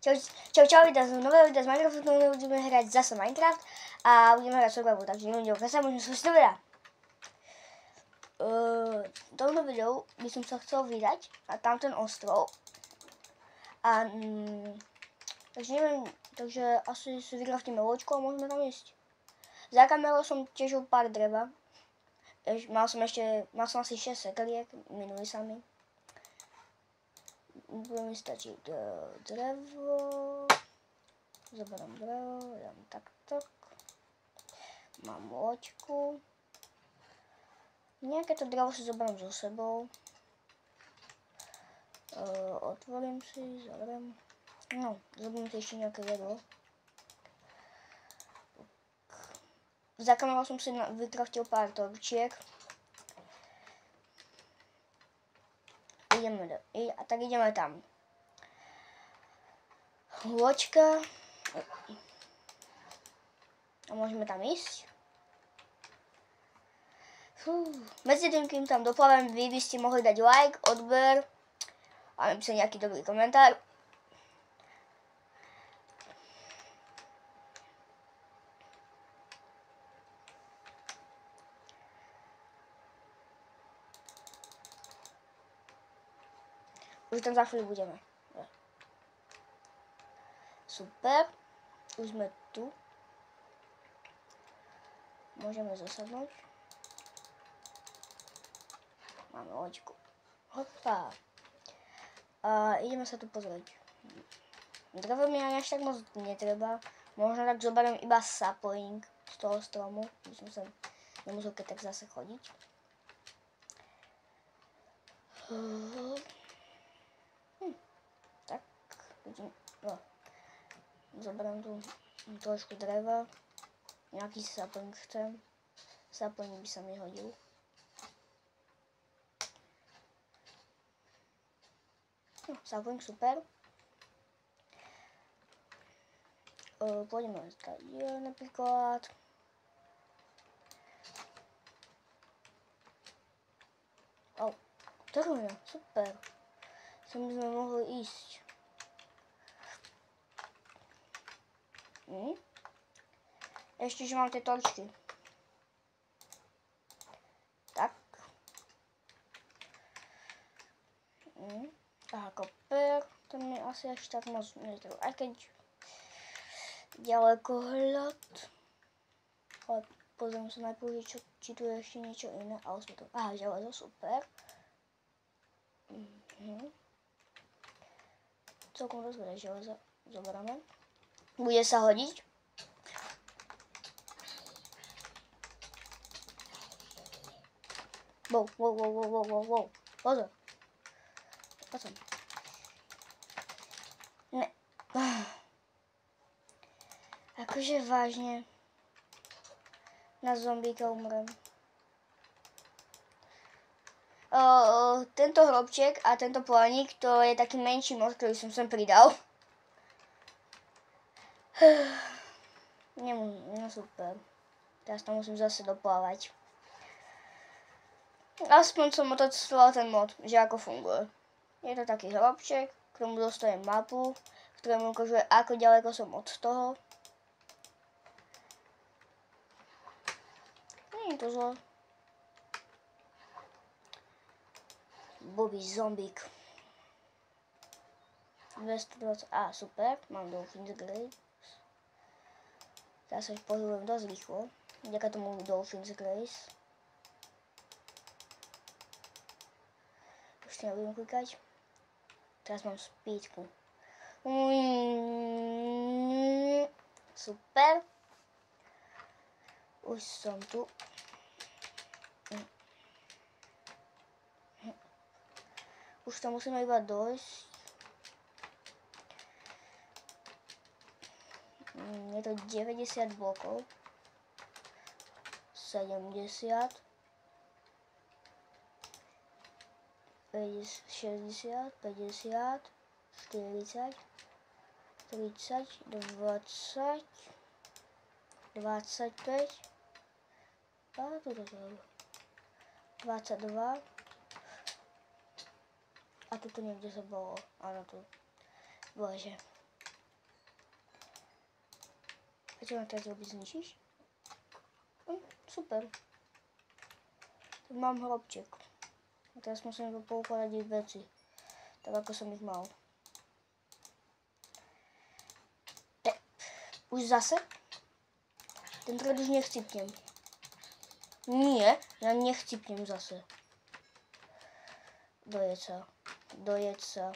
Čau, vítam z nového videa z Minecraftu, budeme hrať zase Minecraft a budeme hrať Survival, takže neviem, keď sa môžem sústiť do videa. Tomto videu by som sa chcel vydať na tamten ostrov a takže neviem, takže asi si vykraftíme loďku a môžeme tam ísť. Za kamerou som tiež pár dreva, mal som asi 6 sekeliek, minuli sa mi. Bude mi stačiť drevo, zoberiem drevo, dám takto, mám loďku, nejaké to drevo si zoberiem so sebou, otvorím si, zavriem, no, zoberiem si ešte nejaké jedlo. Za kamerou som si vykraftil pár torčiek. Tak ideme tam. Loďka. A môžeme tam ísť. Medzi tým, kým tam doplavem, vy by ste mohli dať like, odber a napísať nejaký dobrý komentár. Už tam za chvíľu budeme. Super. Už sme tu. Môžeme zasadnúť. Máme loďku. Hopa. A ideme sa tu pozrieť. Drevo mi ani až tak moc netreba. Možno tak zoberiem iba sapling z toho stromu. By som sa nemusel keď tak zase chodiť. No. Zoberiem tu trošku dreva, nejaký sapling chcem, sapling by sa mi hodil. No, sapling super. Pôjdeme napríklad. Trhňa, super. Sem by sme mohli ísť. Ešte, že mám tie torčky. Tak. Aha, koper. To mi asi až tak moc netrvá. Aj keď ďalekohľad. Ale pozriem sa najprv, či tu je ešte niečo iné. Ale sme tu. Aha, železo, super. Celkom rozvedé železo. Zoberieme. Bude sa hodiť. Wow. Pozor. Potom. Ne. Akože vážne. Na zombíka umrem. Tento hrobček a tento plánik, to je taký menší mod, ktorý som sem pridal. No super. Teraz tam musím zase doplávať. Aspoň som otestvoval ten mod, že ako funguje. Je to taký hrobček, ktorému dostanem mapu, ktorému ukazuje, ako ďaleko som od toho. Nie je to zlo. Bobby zombík. 220. Super, mám Dolphin's Grace. Teraz sa pohybujem dosť rýchlo. Vďaka tomu Dolphin's Grace. Už nebudem klikať. Teraz mám speedku. Super. Už som tu. Už tam musíme iba dojsť. Je to 90 blokov. 70. 60, 50, 40, 30, 20, 25. A toto to je 22. A toto niekde sa bolo. Áno, tu. Bože. Co mam teraz zrobić? Zniszczyć? Super. Tu mam chrobciek. A teraz musimy poukładać jej rzeczy. Tak jak som ich mal. Už zase? Tenkrát už nechcipnem. Nie, ja nechcipnem zase. Dojeď sa.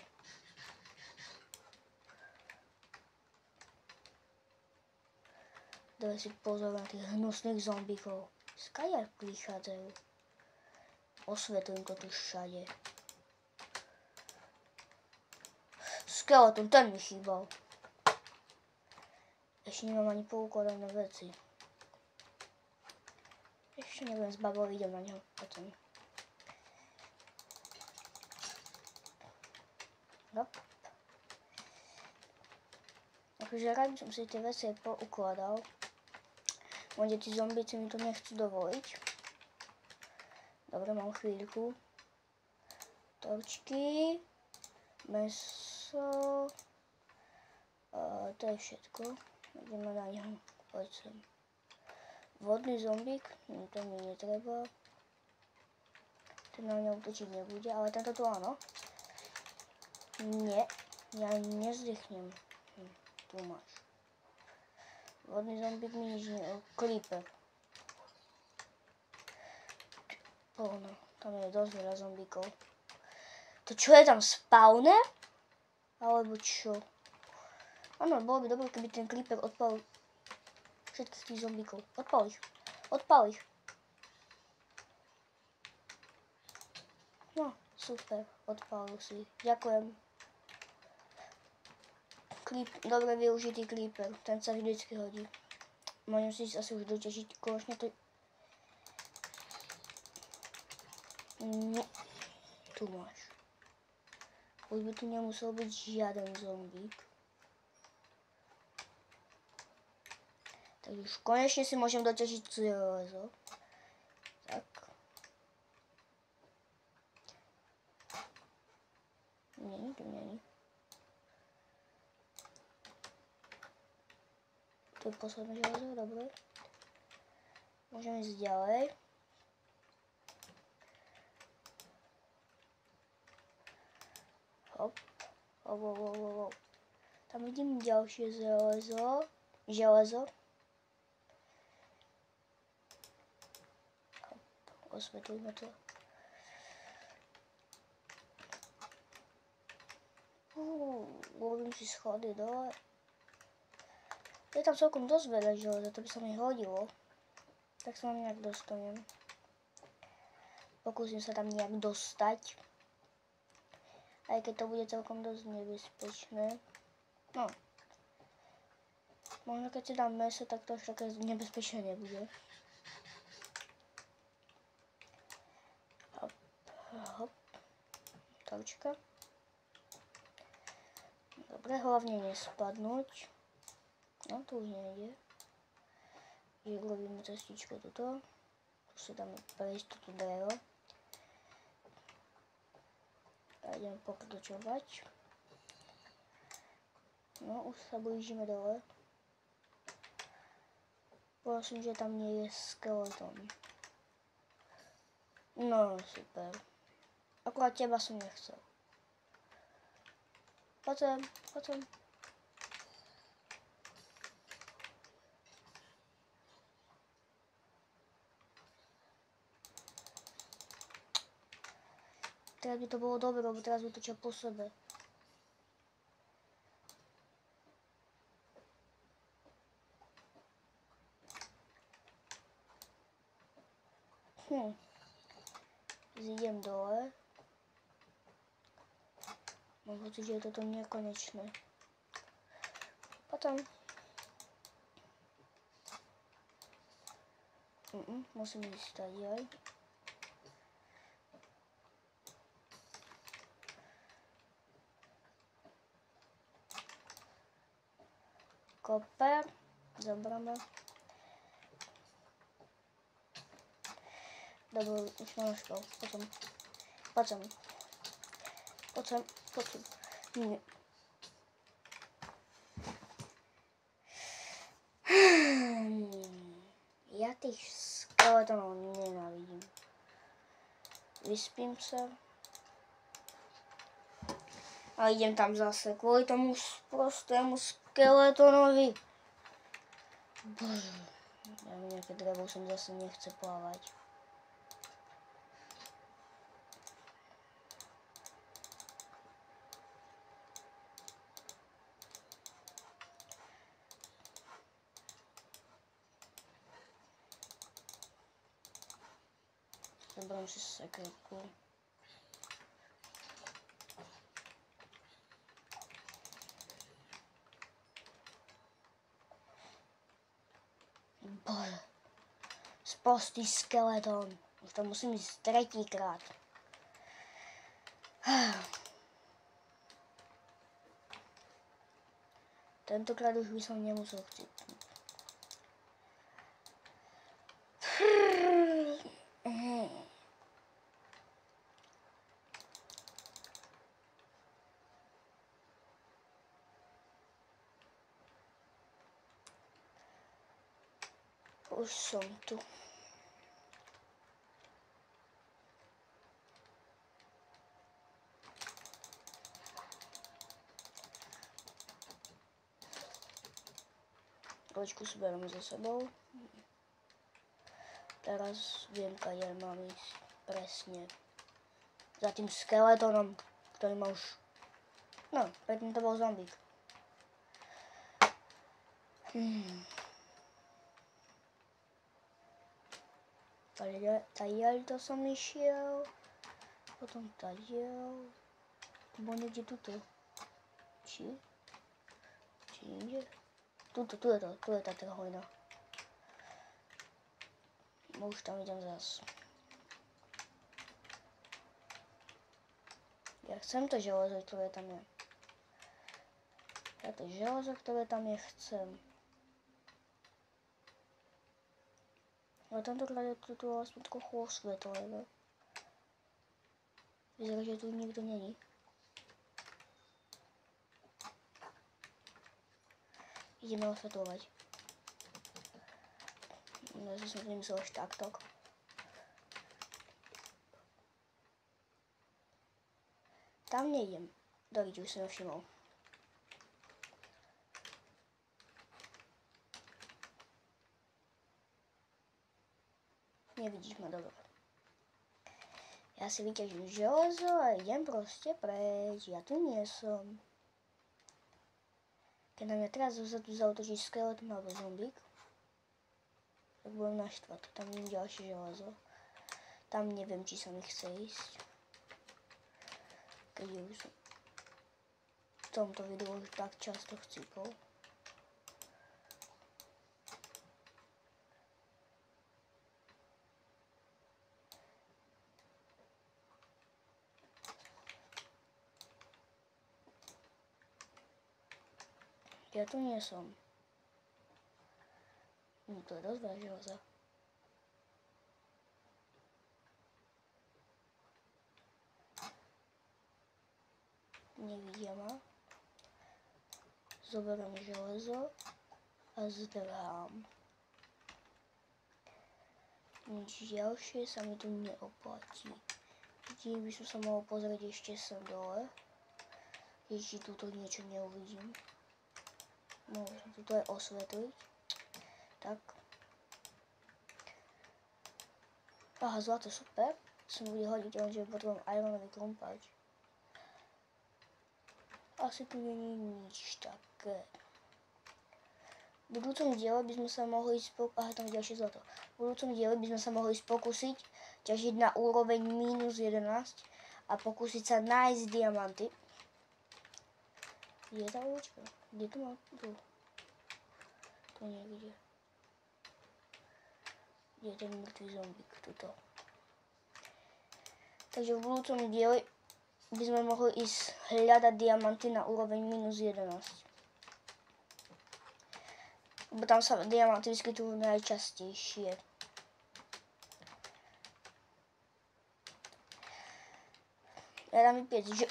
Daj si pozor na tých hnusných zombíkov. Skadiaľ prichádzajú. Osvetlinko tu všade. Skeleton, ten mi chýbal. Ešte nemám ani poukladané veci. Ešte neviem, zbavil, idem na neho potom. Hop. Takže rád by som si tie veci aj poukladal. Môže tí zombíci mi to nechcú dovoliť. Dobre, mám chvíľku. Torčky. Meso. To je všetko. Ideme na neho. Poď sem. Vodný zombík. To mi netreba. Ten na mňa útočiť nebude, ale tento tu áno. Nie. Ja nezdychnem. Tu máš. Vodný zombík mi nič nie... Creeper. Polno. Tam je dosť veľa zombíkov. To čo je tam? Spawner? Alebo čo? Áno, bolo by dobré, keby ten creeper odpal všetkých tých zombíkov. Odpal ich. Odpal ich. No, super. Odpalil si. Ďakujem. Dobre využitý creeper. Ten sa vždycky hodí. Môžem si asi už dotešiť konečne to... Nie. Tu máš. Už by tu nemusel byť žiaden zombík. Takže už konečne si môžem doťažiť železo. Tak. Nie, tu nie. Tu je posledné železo, dobre. Môžeme ísť ďalej. Hop. Hop. Tam vidím ďalšie železo. Osvetlíme to. Urobím si schody dole. Je tam celkom dosť veľa železa, to by sa mi hodilo. Tak sa vám nejak dostanem. Pokúsim sa tam nejak dostať. Aj keď to bude celkom dosť nebezpečné. No. Možno keď si dám mäso, tak to až také nebezpečné nebude. Hop. Torčka. Dobre, hlavne nespadnúť. No, to už nejde. Urobíme cestičko tuto. Tu si dáme prejsť toto drevo. A ideme pokračovať. No, už sa blížime dole. Prosím, že tam nie je skeleton. No, super. Akurát teba som nechcel. Poď sem. Teraz by to bolo dobré, lebo teraz útočia po sebe. Zídem dole. Mám pocit, že je toto nekonečné. Potom. Musím ísť tady. Koper. Zabrame. Dobre, už mám škol. Poď sem. Nie. tých skeletonov nenávidím. Vyspím sa. A idem tam zase kvôli tomu prostému skeletonovi. Bože, ja mi nejaké drevo som zase nechce plávať. Zoberiem si sekerku. Bože, sprostý skeleton. Už to musím ísť tretíkrát. Tentokrát už by som nemusel chcieť. Už som tu. Kočku si bereme za sebou. Teraz viem, kade mám ísť presne. Za tým skeletonom, ktorý má už... No, predtým to bol zombík. Tadiaľ to som išiel. Potom tadiaľ. To bol niekde tuto. Či inde? Tu je tá trhojna. Už tam idem zas. Ja chcem to železo, ktoré tam je. Ja to železo, ktoré tam je, chcem. Ale tentokrát je tu aspoň trochu osvetlené. Vyzerá, že tu nikto není. Ideme osvetľovať. Ja som nemyslel až takto. Tam nejdem. Dovidí, už som ho všimol. Nevidíš ma, dobre. Ja si vyťažím železo a idem proste preč. Ja tu nie som. Keď na mňa teraz zozadu zautočí skeleton alebo zombík, tak budem naštvať. Tam nie je ďalšie železo. Tam neviem, či sa mi chce ísť. Keď už som v tomto videu už tak často chcípol. Ja tu nie som. No to je dosť veľa železa. Nevidia ma. Zoberiem železo a zdrhám. Nič ďalšie sa mi tu neoplatí. Vidím, by som sa mohol pozrieť ešte sem dole. Ešte túto niečo neuvidím. Môžem toto aj osvetliť. Tak. Aha, zlato, super. Som bude hodiť, lenže potrebujem ironový klumpač. Asi tu nie je nič také. V budúcom diele by sme sa mohli aha, tam je ďalšie zlato. V budúcom diele by sme sa mohli pokúsiť ťažiť na úroveň -11 a pokúsiť sa nájsť diamanty. Je tá ulička? Kde to mám? Tu. To niekde. Je ten mŕtvý zombík. Tuto. Takže v budúcom dieli by sme mohli ísť hľadať diamanty na úroveň -11. Lebo tam sa diamanty vyskytujú najčastejšie. Ja dám vypiec, že...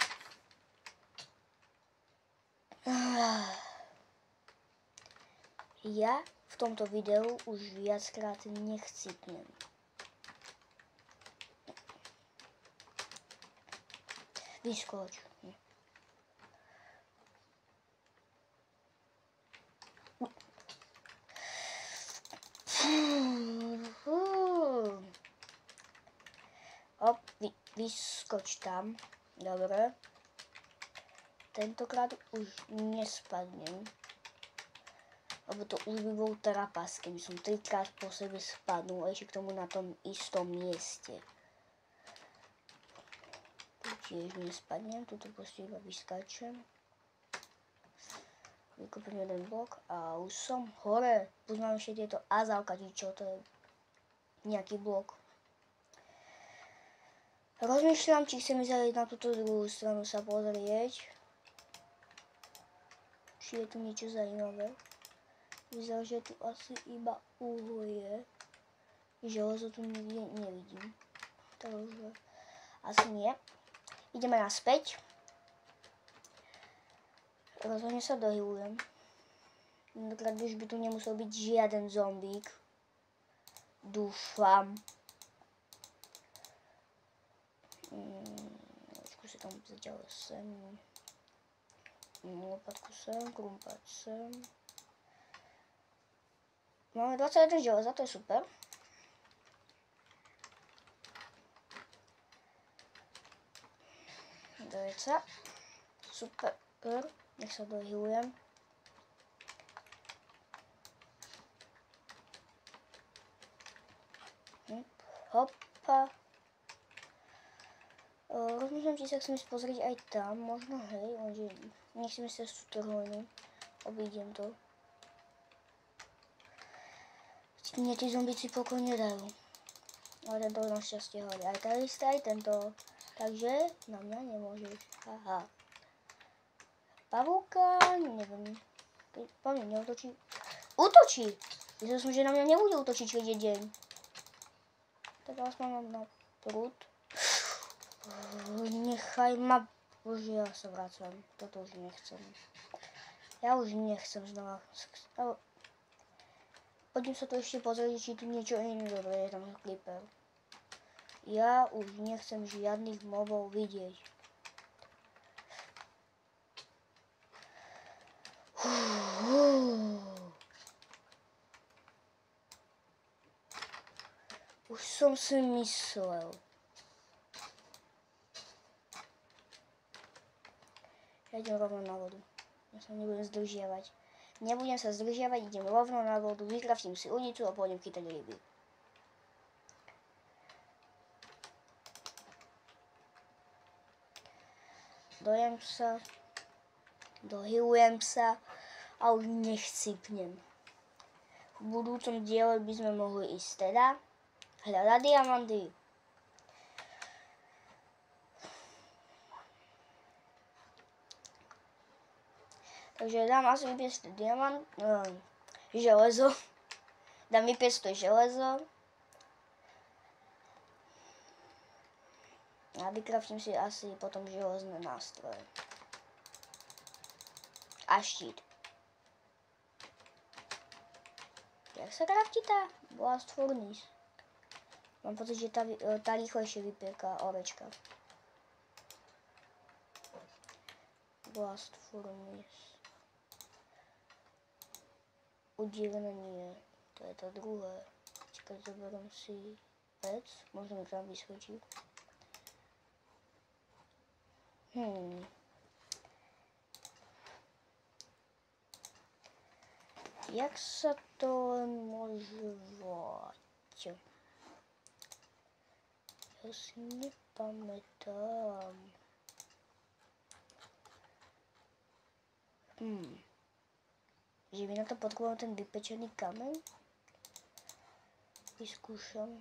Ja v tomto videu už viackrát nechcipnem. Vyskoč. Hop, vyskoč tam. Dobre. Tentokrát už nespadnem. Lebo to už by bol trapas, keby som 3-krát po sebe spadnul, ešte k tomu na tom istom mieste. Tu tiež nespadnem, tuto proste iba vyskáčem. Vykopím jeden blok a už som hore. Poznám ešte tieto azálka, čo to je nejaký blok. Rozmýšľam, či chcem ísť na túto druhú stranu sa pozrieť. Či je tu niečo zaujímavé. Vyzerá, že tu asi iba uhlie. Železo tu nikde nevidím. Takže asi nie. Ideme naspäť. Rozhodne sa dohylujem. Tentokrát už by tu nemusel byť žiaden zombík. Dúfam. Skúsim tam zatiaľ sem. Lopatku sem, krumpať sem. Máme 21 železa, to je super. Dojca. Super. Nech sa dohylujem. Hopa. Rozmýšľam, či sa chcem ísť pozrieť aj tam. Možno, hej, lenže nechcem sa z tú trhojnu. Obídem to. Mne tí zombíci pokoj nedajú. Ale tento našťastie horí. Aj tady aj tento. Takže na mňa nemôžeš. Haha. Pavúka, neviem. Po mne neútočí. Útočí! Myslel som, že na mňa nebude útočiť keď je deň. Tak aspoň mám na prúd. Nechaj ma. Bože, ja sa vracam. Toto už nechcem. Ja už nechcem znova. Poďme sa to ešte pozrieť, či tu niečo iné dobré je tam Creeper. Ja už nechcem žiadnych mobov vidieť. Už som si myslel. Ja idem rovno na vodu. Ja sa nebudem zdržiavať. Nebudem sa zdržiavať, idem rovno na vodu, vykraftím si ulicu a pôjdem chytať ryby. Dojem sa, dohylujem sa a už nechcipnem. V budúcom diele by sme mohli ísť teda hľadať diamanty. Takže dám asi vypiesť diamant, železo. Dám vypiesť to železo. A vykraftím si asi potom železné nástroje. A štít. Jak sa kraftí tá Blast Furnace? Mám pocit, že tá rýchlejšie vypieká ovečka. Blast Furnace. Udivné nie. To je to druhé. Čakaj, zoberiem si vec. Možno mi tam vyskočí. Jak sa to len môže volať? Ja si nepamätám. Že by na to potrebujem ten vypečený kameň? Vyskúšam.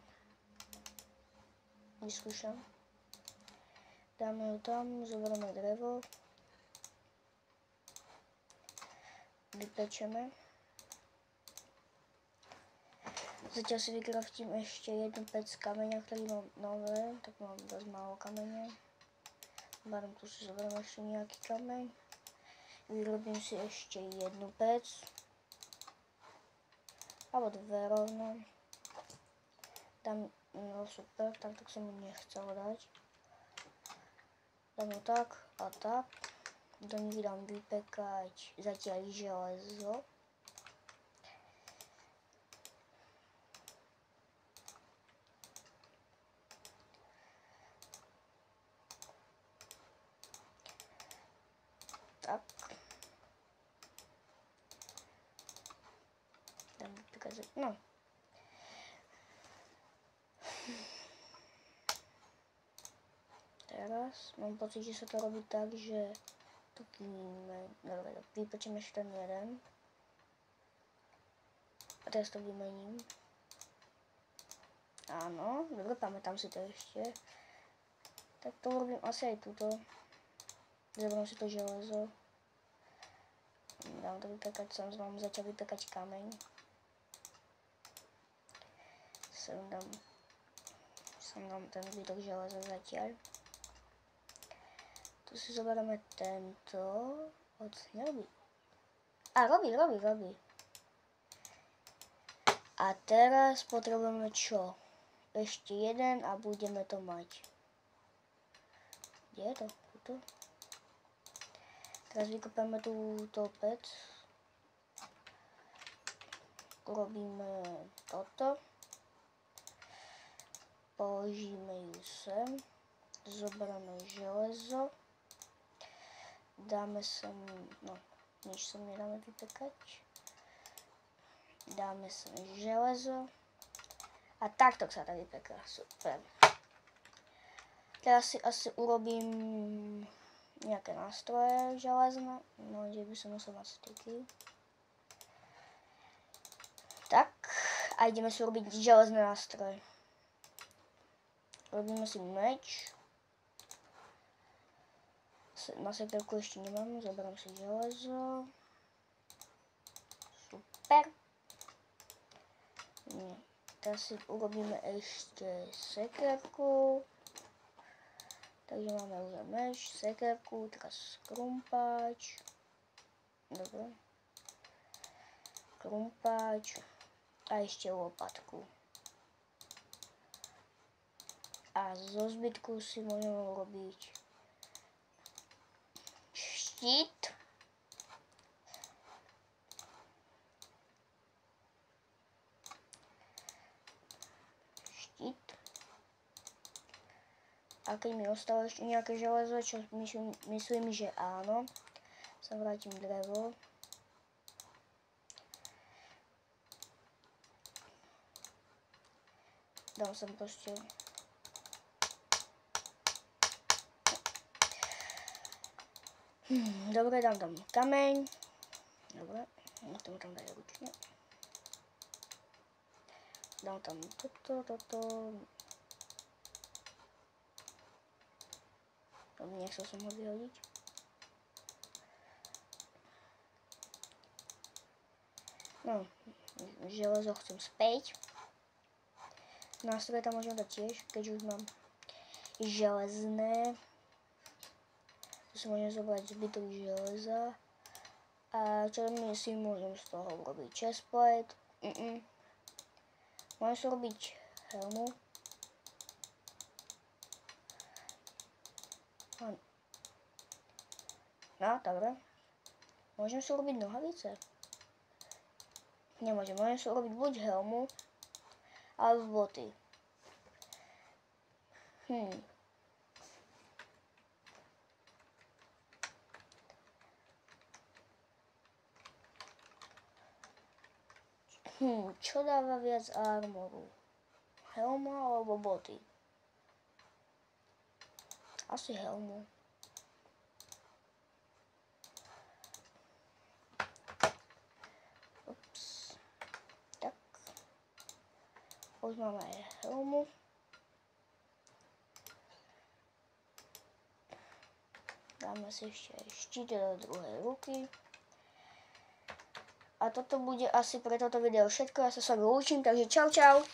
Dáme ho tam, zoberieme drevo. Vypečeme. Zatiaľ si vykraftím ešte jednu pec kameňa, ktorý mám nové, tak mám dosť málo kameňa. Bárom tu si zoberiem ešte nejaký kameň. Vyrobím si ešte jednu pec. Alebo 2 rovno. Dám, no super, tak som mu nechcel dať. Dám ho tak a tak. Do nich dám vypekať zatiaľ železo. Tak. Dám vypekať, no. Teraz mám pocit, že sa to robí tak, že to dobre, vypečím ešte ten jeden. A teraz to vymením. Áno, dobre, pamätám si to ešte. Tak to urobím asi aj túto. Zoberiem si to železo. Dám to vypekať, som začal vypekať kameň. Sem dám ten zbytok železa zatiaľ. Tu si zoberieme tento. Nerobí. A robí. A teraz potrebujeme čo? Ešte jeden a budeme to mať. Kde je to? Tuto. Teraz vykopeme túto pec. Urobíme toto. Položíme ju sem. Zoberieme železo. Dáme sem, no, nič sem nedáme vypekať. Dáme sem železo. A takto sa to vypeká. Super. Teraz si asi urobím nejaké nástroje železné. No, kde by som musel mať styky. Tak. A ideme si urobiť železné nástroje. Robíme si meč. Na sekerku ešte nemám, zoberiem si železo. Super. Nie. Teraz si urobíme ešte sekerku. Takže máme už meč, sekerku, teraz krumpáč. Dobre. Krumpáč. A ešte lopatku. A zo zbytku si môžeme urobiť štít. A keď mi ostalo ešte nejaké železo, čo myslím, že áno, sa vrátim drevo. Dám sem proste. Dobre, dám tam kameň. Dobre, to tam daj ručne. Dám tam toto. Nechcel som ho vyhodiť. No, železo chcem späť. Nástroje tam môžem dať tiež, keďže už mám železné. Tu si môžem zobrať zbytok železa. A čo si môžem z toho urobiť? Chestplate. Môžem si urobiť helmu. No, dobre. Môžem si urobiť nohavice? Nemôžem. Môžem si urobiť buď helmu, alebo boty. Čo dáva viac armoru? Helma alebo boty? Asi helmu. Tak. Už máme aj helmu. Dáme si ešte štít do druhej ruky. A toto bude asi pre toto video všetko. Ja sa s vami lúčim, takže čau.